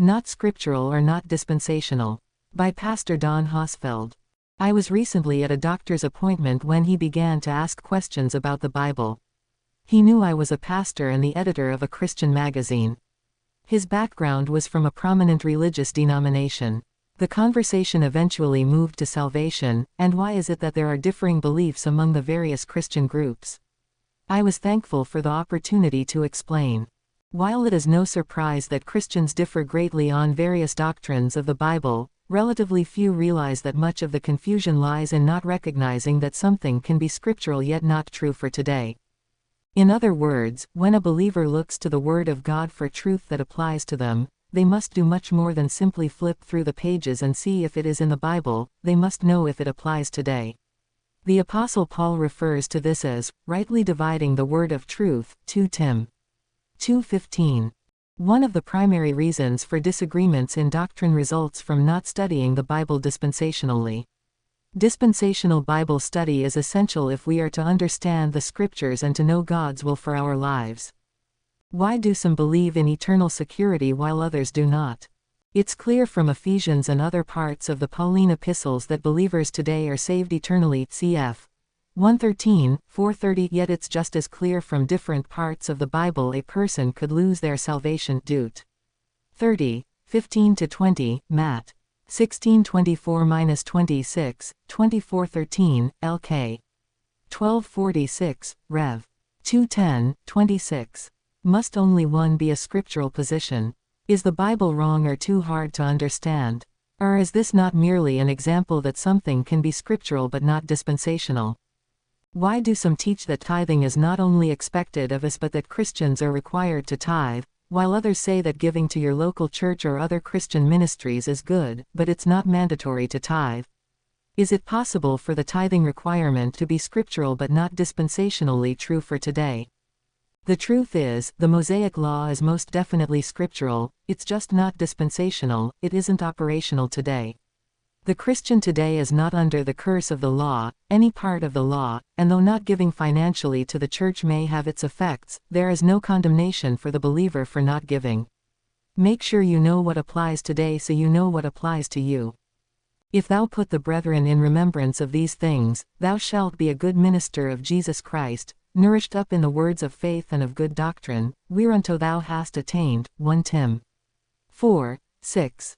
Not Scriptural or Not Dispensational. By Pastor Don Hosfeld. I was recently at a doctor's appointment when he began to ask questions about the Bible. He knew I was a pastor and the editor of a Christian magazine. His background was from a prominent religious denomination. The conversation eventually moved to salvation, and why is it that there are differing beliefs among the various Christian groups? I was thankful for the opportunity to explain. While it is no surprise that Christians differ greatly on various doctrines of the Bible, relatively few realize that much of the confusion lies in not recognizing that something can be scriptural yet not true for today. In other words, when a believer looks to the Word of God for truth that applies to them, they must do much more than simply flip through the pages and see if it is in the Bible, they must know if it applies today. The Apostle Paul refers to this as, rightly dividing the word of truth, 2 Tim. 2:15. One of the primary reasons for disagreements in doctrine results from not studying the Bible dispensationally. Dispensational Bible study is essential if we are to understand the Scriptures and to know God's will for our lives. Why do some believe in eternal security while others do not? It's clear from Ephesians and other parts of the Pauline epistles that believers today are saved eternally, cf. 1:13, 4:30. Yet it's just as clear from different parts of the Bible a person could lose their salvation. Deut. 30, 15-20, Matt. 16:24-26, 24:13, Lk. 12:46, Rev. 2:10, 26. Must only one be a scriptural position? Is the Bible wrong or too hard to understand? Or is this not merely an example that something can be scriptural but not dispensational? Why do some teach that tithing is not only expected of us but that Christians are required to tithe, while others say that giving to your local church or other Christian ministries is good, but it's not mandatory to tithe? Is it possible for the tithing requirement to be scriptural but not dispensationally true for today? The truth is, the Mosaic Law is most definitely scriptural, it's just not dispensational, it isn't operational today. The Christian today is not under the curse of the law, any part of the law, and though not giving financially to the church may have its effects, there is no condemnation for the believer for not giving. Make sure you know what applies today so you know what applies to you. If thou put the brethren in remembrance of these things, thou shalt be a good minister of Jesus Christ, nourished up in the words of faith and of good doctrine, whereunto thou hast attained. 1 Tim. 4, 6.